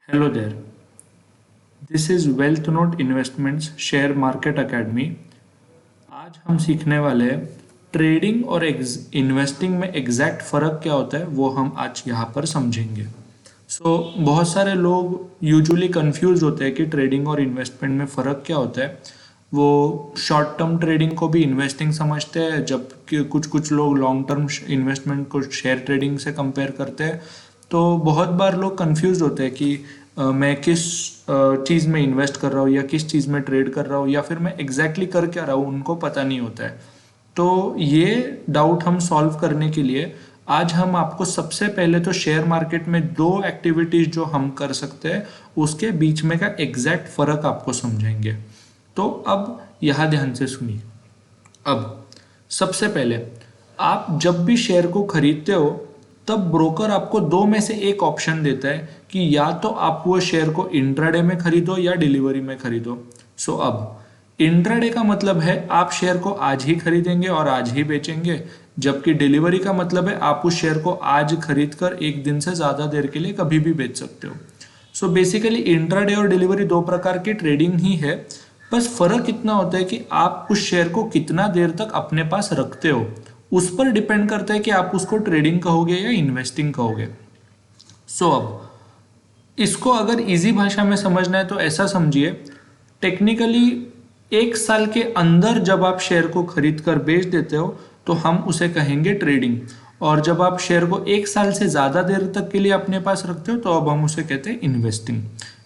Hello there. This is Wealth Note Investments share market academy. आज हम सीखने वाले हैं ट्रेडिंग और इन्वेस्टिंग में एग्जैक्ट फ़र्क क्या होता है, वो हम आज यहाँ पर समझेंगे। बहुत सारे लोग यूजुअली कंफ्यूज होते हैं कि ट्रेडिंग और इन्वेस्टमेंट में फ़र्क क्या होता है। वो शॉर्ट टर्म ट्रेडिंग को भी इन्वेस्टिंग समझते हैं, जबकि कुछ कुछ लोग लॉन्ग टर्म इन्वेस्टमेंट को शेयर ट्रेडिंग से कंपेयर करते हैं। तो बहुत बार लोग कंफ्यूज होते हैं कि मैं किस चीज़ में इन्वेस्ट कर रहा हूँ या किस चीज़ में ट्रेड कर रहा हूँ या फिर मैं एग्जैक्टली कर क्या रहा हूँ, उनको पता नहीं होता है। तो ये डाउट हम सॉल्व करने के लिए आज हम आपको सबसे पहले तो शेयर मार्केट में दो एक्टिविटीज जो हम कर सकते हैं उसके बीच में का एग्जैक्ट फ़र्क आपको समझेंगे। तो अब यहाँ ध्यान से सुनिए। अब सबसे पहले आप जब भी शेयर को खरीदते हो तब ब्रोकर आपको दो में से एक ऑप्शन देता है कि या तो आप वो शेयर को इंट्राडे में खरीदो या डिलीवरी में खरीदो। अब इंट्राडे का मतलब है आप शेयर को आज ही खरीदेंगे और आज ही बेचेंगे, जबकि डिलीवरी का मतलब है आप उस शेयर को आज खरीद कर एक दिन से ज़्यादा देर के लिए कभी भी बेच सकते हो। बेसिकली इंट्राडे और डिलीवरी दो प्रकार की ट्रेडिंग ही है, बस फर्क इतना होता है कि आप उस शेयर को कितना देर तक अपने पास रखते हो, उस पर डिपेंड करता है कि आप उसको ट्रेडिंग कहोगे या इन्वेस्टिंग कहोगे। अब इसको अगर इजी भाषा में समझना है तो ऐसा समझिए, टेक्निकली एक साल के अंदर जब आप शेयर को खरीद कर बेच देते हो तो हम उसे कहेंगे ट्रेडिंग, और जब आप शेयर को एक साल से ज़्यादा देर तक के लिए अपने पास रखते हो तो अब हम उसे कहते हैं इन्वेस्टिंग।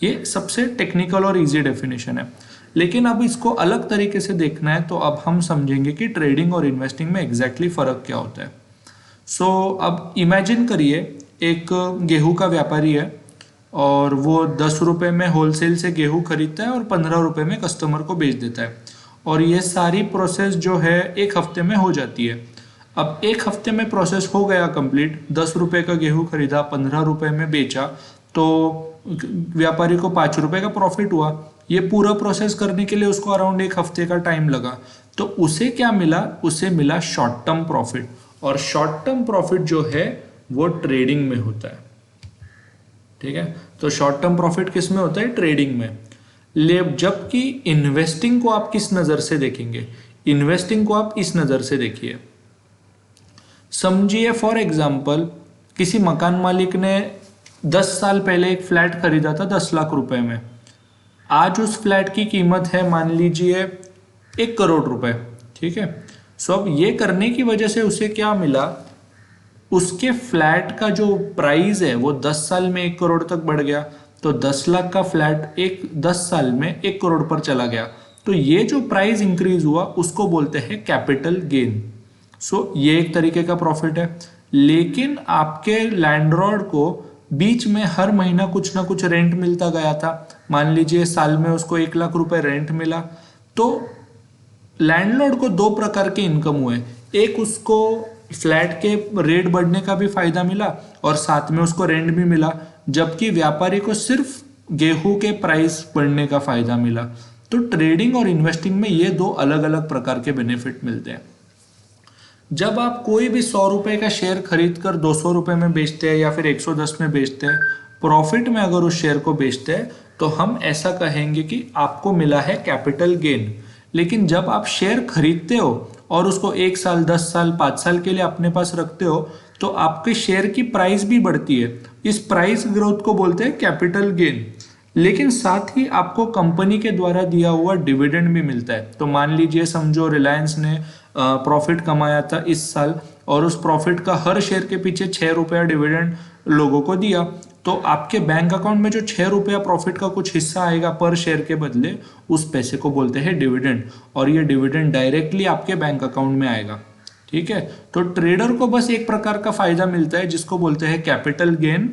ये सबसे टेक्निकल और इजी डेफिनेशन है। लेकिन अब इसको अलग तरीके से देखना है तो अब हम समझेंगे कि ट्रेडिंग और इन्वेस्टिंग में एग्जैक्टली फ़र्क क्या होता है। अब इमेजिन करिए एक गेहूं का व्यापारी है और वो 10 रुपये में होलसेल से गेहूं खरीदता है और 15 रुपये में कस्टमर को बेच देता है, और ये सारी प्रोसेस जो है एक हफ्ते में हो जाती है। अब एक हफ्ते में प्रोसेस हो गया कंप्लीट, 10 रुपये का गेहूं खरीदा, 15 रुपये में बेचा, तो व्यापारी को 5 रुपये का प्रॉफिट हुआ। ये पूरा प्रोसेस करने के लिए उसको अराउंड एक हफ्ते का टाइम लगा। तो उसे क्या मिला? उसे मिला शॉर्ट टर्म प्रॉफिट, और शॉर्ट टर्म प्रॉफिट जो है वो ट्रेडिंग में होता है। ठीक है, तो शॉर्ट टर्म प्रॉफिट किस में होता है? ट्रेडिंग में। जबकि इन्वेस्टिंग को आप किस नज़र से देखेंगे? इन्वेस्टिंग को आप इस नज़र से देखिए। समझिए फॉर एग्जाम्पल किसी मकान मालिक ने 10 साल पहले एक फ्लैट खरीदा था 10 लाख रुपए में। आज उस फ्लैट की कीमत है मान लीजिए 1 करोड़ रुपए। ठीक है, अब ये करने की वजह से उसे क्या मिला? उसके फ्लैट का जो प्राइस है वो 10 साल में 1 करोड़ तक बढ़ गया। तो 10 लाख का फ्लैट 10 साल में 1 करोड़ पर चला गया। तो ये जो प्राइस इंक्रीज हुआ उसको बोलते हैं कैपिटल गेन। ये एक तरीके का प्रॉफिट है। लेकिन आपके लैंडलॉर्ड को बीच में हर महीना कुछ ना कुछ रेंट मिलता गया था। मान लीजिए साल में उसको 1 लाख रुपए रेंट मिला। तो लैंडलॉर्ड को दो प्रकार के इनकम हुए, एक उसको फ्लैट के रेट बढ़ने का भी फायदा मिला और साथ में उसको रेंट भी मिला, जबकि व्यापारी को सिर्फ गेहूं के प्राइस बढ़ने का फायदा मिला। तो ट्रेडिंग और इन्वेस्टिंग में ये दो अलग अलग प्रकार के बेनिफिट मिलते हैं। जब आप कोई भी 100 रुपए का शेयर खरीद कर 200 रुपए में बेचते हैं या फिर 110 में बेचते हैं, प्रॉफिट में अगर उस शेयर को बेचते हैं तो हम ऐसा कहेंगे कि आपको मिला है कैपिटल गेन। लेकिन जब आप शेयर खरीदते हो और उसको 1 साल, 10 साल, 5 साल के लिए अपने पास रखते हो तो आपके शेयर की प्राइस भी बढ़ती है। इस प्राइस ग्रोथ को बोलते हैं कैपिटल गेन। लेकिन साथ ही आपको कंपनी के द्वारा दिया हुआ डिविडेंड भी मिलता है। तो मान लीजिए समझो रिलायंस ने प्रॉफिट कमाया था इस साल और उस प्रॉफिट का हर शेयर के पीछे 6 रुपया डिविडेंड लोगों को दिया, तो आपके बैंक अकाउंट में जो 6 रुपया प्रॉफिट का कुछ हिस्सा आएगा पर शेयर के बदले, उस पैसे को बोलते हैं डिविडेंड, और ये डिविडेंड डायरेक्टली आपके बैंक अकाउंट में आएगा। ठीक है, तो ट्रेडर को बस एक प्रकार का फायदा मिलता है जिसको बोलते हैं कैपिटल गेन,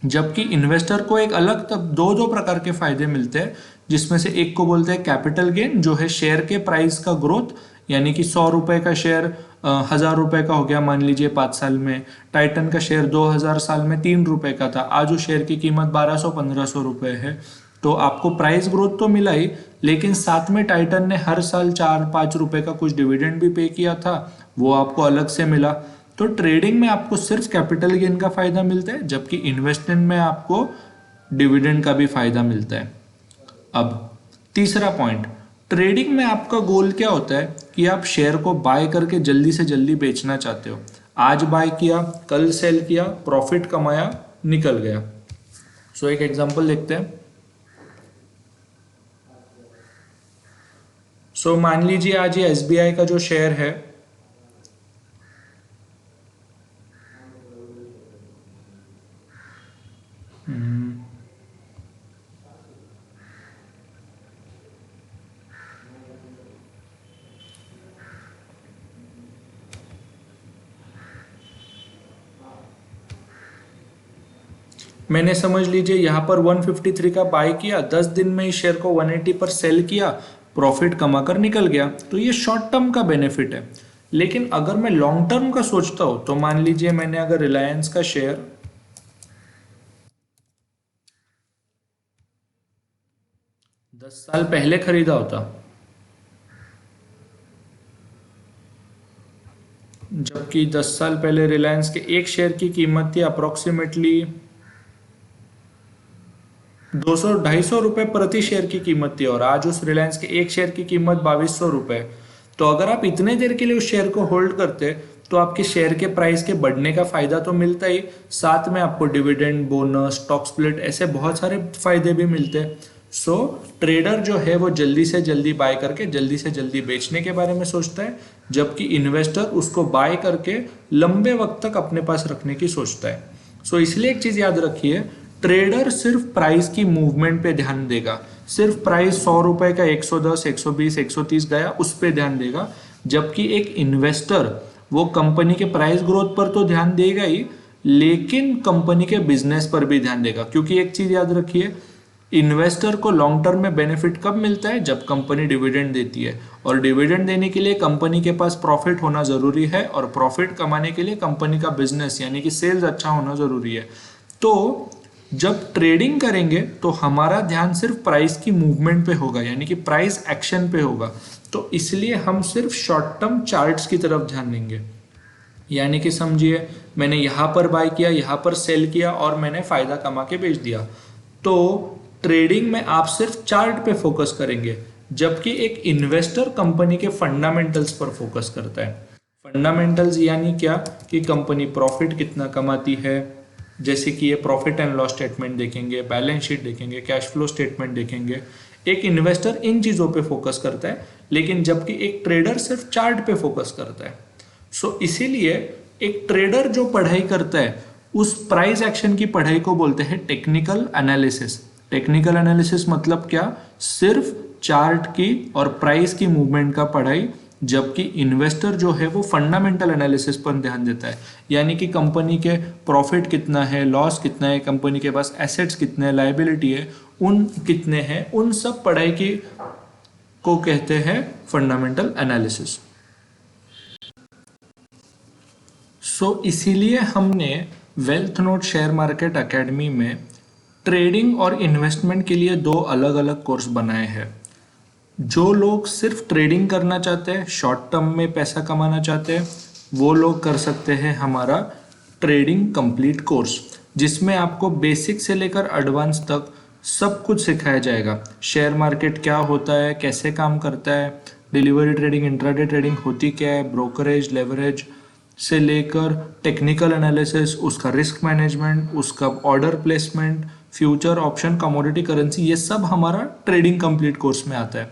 जबकि इन्वेस्टर को एक अलग तब दो प्रकार के फायदे मिलते हैं, जिसमें से एक को बोलते हैं कैपिटल गेन जो है शेयर के प्राइस का ग्रोथ, यानी कि 100 रुपए का शेयर 1000 रुपए का हो गया मान लीजिए 5 साल में। टाइटन का शेयर 2000 साल में 3 रुपए का था, आज उस शेयर की कीमत 1200-1500 रुपए है। तो आपको प्राइस ग्रोथ तो मिला ही, लेकिन साथ में टाइटन ने हर साल 4-5 रुपए का कुछ डिविडेंड भी पे किया था, वो आपको अलग से मिला। तो ट्रेडिंग में आपको सिर्फ कैपिटल गेन का फायदा मिलता है, जबकि इन्वेस्टमेंट में आपको डिविडेंड का भी फायदा मिलता है। अब तीसरा पॉइंट, ट्रेडिंग में आपका गोल क्या होता है कि आप शेयर को बाय करके जल्दी से जल्दी बेचना चाहते हो। आज बाय किया, कल सेल किया, प्रॉफिट कमाया, निकल गया। सो एक एग्जांपल देखते हैं। सो मान लीजिए आज ये एसबीआई का जो शेयर है, मैंने समझ लीजिए यहाँ पर 153 का बाय किया, 10 दिन में इस शेयर को 180 पर सेल किया, प्रॉफिट कमाकर निकल गया। तो ये शॉर्ट टर्म का बेनिफिट है। लेकिन अगर मैं लॉन्ग टर्म का सोचता हूँ, तो मान लीजिए मैंने अगर रिलायंस का शेयर 10 साल पहले खरीदा होता, जबकि 10 साल पहले रिलायंस के एक शेयर की कीमत थी अप्रोक्सीमेटली 200-250 रुपए प्रति शेयर की कीमत थी, और आज उस रिलायंस के एक शेयर की कीमत 2200 रुपए। तो अगर आप इतने देर के लिए उस शेयर को होल्ड करते, तो आपके शेयर के प्राइस के बढ़ने का फायदा तो मिलता ही, साथ में आपको डिविडेंड, बोनस, स्टॉक स्प्लिट, ऐसे बहुत सारे फायदे भी मिलते हैं। सो ट्रेडर जो है वो जल्दी से जल्दी बाय करके जल्दी से जल्दी बेचने के बारे में सोचता है, जबकि इन्वेस्टर उसको बाय करके लंबे वक्त तक अपने पास रखने की सोचता है। सो इसलिए एक चीज याद रखिए, ट्रेडर सिर्फ प्राइस की मूवमेंट पे ध्यान देगा। सिर्फ प्राइस 100 रुपए का 110, 120, 130 गया, उस पे ध्यान देगा। जबकि एक इन्वेस्टर वो कंपनी के प्राइस ग्रोथ पर तो ध्यान देगा ही, लेकिन कंपनी के बिजनेस पर भी ध्यान देगा। क्योंकि एक चीज याद रखिए, इन्वेस्टर को लॉन्ग टर्म में बेनिफिट कब मिलता है? जब कंपनी डिविडेंड देती है, और डिविडेंड देने के लिए कंपनी के पास प्रॉफिट होना जरूरी है, और प्रॉफिट कमाने के लिए कंपनी का बिजनेस यानी कि सेल्स अच्छा होना जरूरी है। तो जब ट्रेडिंग करेंगे तो हमारा ध्यान सिर्फ प्राइस की मूवमेंट पे होगा, यानी कि प्राइस एक्शन पे होगा। तो इसलिए हम सिर्फ शॉर्ट टर्म चार्ट्स की तरफ ध्यान देंगे। यानी कि समझिए, मैंने यहाँ पर बाय किया, यहाँ पर सेल किया, और मैंने फायदा कमा के बेच दिया। तो ट्रेडिंग में आप सिर्फ चार्ट पे फोकस करेंगे, जबकि एक इन्वेस्टर कंपनी के फंडामेंटल्स पर फोकस करता है। फंडामेंटल्स यानी क्या? कि कंपनी प्रॉफिट कितना कमाती है, जैसे कि ये प्रॉफिट एंड लॉस स्टेटमेंट देखेंगे, बैलेंस शीट देखेंगे, कैश फ्लो स्टेटमेंट देखेंगे। एक इन्वेस्टर इन चीज़ों पे फोकस करता है, लेकिन जबकि एक ट्रेडर सिर्फ चार्ट पे फोकस करता है। सो इसीलिए एक ट्रेडर जो पढ़ाई करता है, उस प्राइस एक्शन की पढ़ाई को बोलते हैं टेक्निकल एनालिसिस। टेक्निकल एनालिसिस मतलब क्या? सिर्फ चार्ट की और प्राइस की मूवमेंट का पढ़ाई। जबकि इन्वेस्टर जो है वो फंडामेंटल एनालिसिस पर ध्यान देता है, यानी कि कंपनी के प्रॉफिट कितना है, लॉस कितना है, कंपनी के पास एसेट्स कितने हैं, लायबिलिटी है उन कितने हैं, उन सब पढ़ाई की को कहते हैं फंडामेंटल एनालिसिस। सो इसीलिए हमने wealth note share market academy में ट्रेडिंग और इन्वेस्टमेंट के लिए दो अलग अलग कोर्स बनाए हैं। जो लोग सिर्फ ट्रेडिंग करना चाहते हैं, शॉर्ट टर्म में पैसा कमाना चाहते हैं, वो लोग कर सकते हैं हमारा ट्रेडिंग कंप्लीट कोर्स, जिसमें आपको बेसिक से लेकर एडवांस तक सब कुछ सिखाया जाएगा। शेयर मार्केट क्या होता है, कैसे काम करता है, डिलीवरी ट्रेडिंग, इंट्राडे ट्रेडिंग होती क्या है, ब्रोकरेज, लेवरेज से लेकर टेक्निकल एनालिसिस, उसका रिस्क मैनेजमेंट, उसका order placement, future, option, commodity, currency, ये सब हमारा ट्रेडिंग कंप्लीट कोर्स में आता है।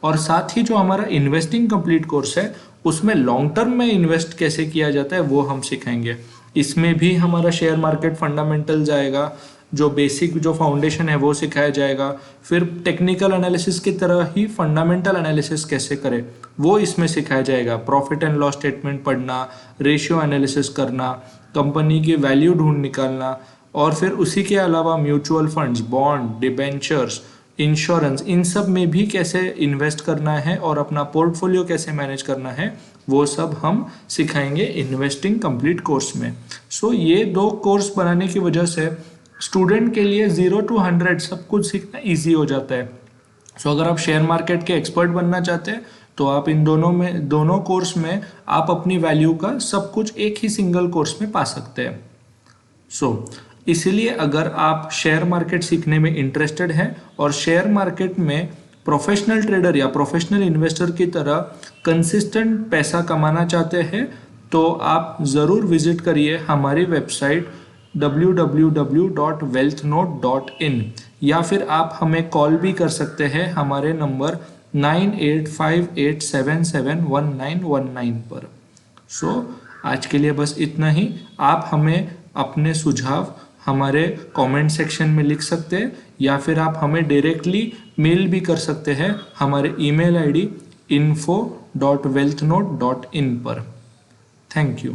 और साथ ही जो हमारा इन्वेस्टिंग कंप्लीट कोर्स है, उसमें लॉन्ग टर्म में इन्वेस्ट कैसे किया जाता है वो हम सिखाएंगे। इसमें भी हमारा शेयर मार्केट फंडामेंटल आएगा, जो बेसिक जो फाउंडेशन है वो सिखाया जाएगा। फिर टेक्निकल एनालिसिस की तरह ही फंडामेंटल एनालिसिस कैसे करें वो इसमें सिखाया जाएगा। प्रॉफिट एंड लॉस स्टेटमेंट पढ़ना, रेशियो एनालिसिस करना, कंपनी की वैल्यू ढूंढ निकालना, और फिर उसी के अलावा mutual funds, bond, debentures, insurance, इन सब में भी कैसे इन्वेस्ट करना है और अपना पोर्टफोलियो कैसे मैनेज करना है, वो सब हम सिखाएंगे इन्वेस्टिंग कंप्लीट कोर्स में। सो ये दो कोर्स बनाने की वजह से स्टूडेंट के लिए 0 to 100 सब कुछ सीखना ईजी हो जाता है। सो अगर आप शेयर मार्केट के एक्सपर्ट बनना चाहते हैं, तो आप इन दोनों कोर्स में आप अपनी वैल्यू का सब कुछ एक ही सिंगल कोर्स में पा सकते हैं। सो इसलिए अगर आप शेयर मार्केट सीखने में इंटरेस्टेड हैं और शेयर मार्केट में प्रोफेशनल ट्रेडर या प्रोफेशनल इन्वेस्टर की तरह कंसिस्टेंट पैसा कमाना चाहते हैं तो आप ज़रूर विजिट करिए हमारी वेबसाइट www.wealthnote.in या फिर आप हमें कॉल भी कर सकते हैं हमारे नंबर 9858771919 पर। आज के लिए बस इतना ही। आप हमें अपने सुझाव हमारे कमेंट सेक्शन में लिख सकते हैं या फिर आप हमें डायरेक्टली मेल भी कर सकते हैं हमारे email ID info.wealthnote.in पर। Thank you.